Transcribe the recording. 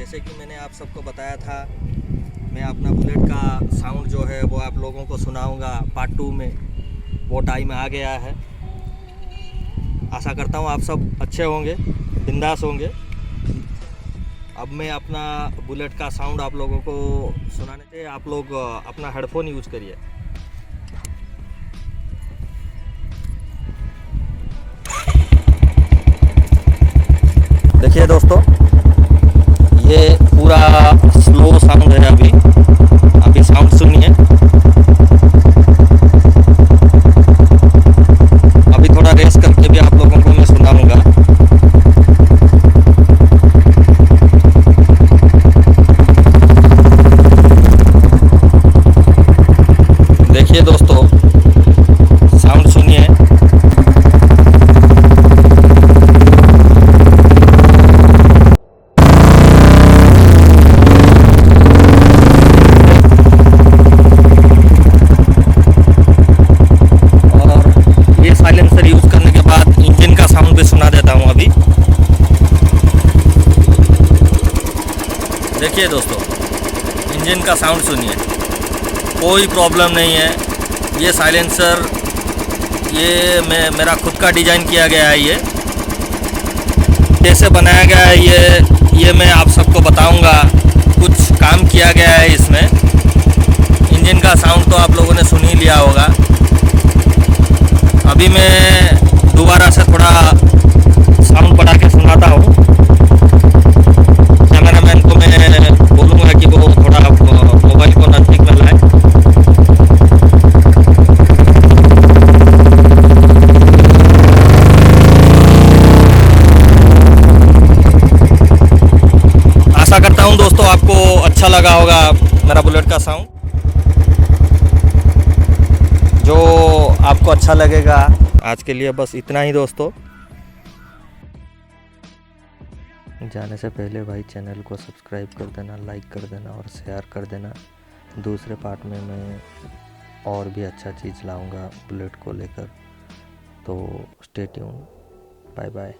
जैसे कि मैंने आप सबको बताया था, मैं अपना बुलेट का साउंड जो है वो आप लोगों को सुनाऊंगा पार्ट 2 में। वो टाइम आ गया है। आशा करता हूँ आप सब अच्छे होंगे, बिंदास होंगे। अब मैं अपना बुलेट का साउंड आप लोगों को सुनाने से आप लोग अपना हेडफोन यूज करिए। देखिए दोस्तों, ये पूरा स्लो साउंड है। अभी साउंड सुनिए। अभी थोड़ा रेस करके भी आप लोगों को मैं सुनाऊंगा। देखिए दोस्तों, साउंड सुनिए। और ये साइलेंसर यूज करने के बाद इंजन का साउंड भी सुना देता हूँ अभी। देखिए दोस्तों, इंजन का साउंड सुनिए। कोई प्रॉब्लम नहीं है। ये साइलेंसर ये मेरा खुद का डिज़ाइन किया गया है। ये कैसे बनाया गया है ये मैं आप सबको बताऊंगा। कुछ काम किया गया है इसमें। इंजन का साउंड तो आप लोगों ने सुन ही लिया होगा। अभी मैं दोबारा से थोड़ा साउंड बढ़ा के सुनाता हूँ। कैमरामैन को मैं बोलूँगा कि वो थोड़ा मोबाइल को नज़दीक में लाए। आशा करता हूँ दोस्तों आपको अच्छा लगा होगा मेरा बुलेट का साउंड। जो आपको अच्छा लगेगा। आज के लिए बस इतना ही दोस्तों। जाने से पहले भाई चैनल को सब्सक्राइब कर देना, लाइक कर देना और शेयर कर देना। दूसरे पार्ट में मैं और भी अच्छा चीज़ लाऊंगा बुलेट को लेकर। तो स्टे ट्यून। Bye bye.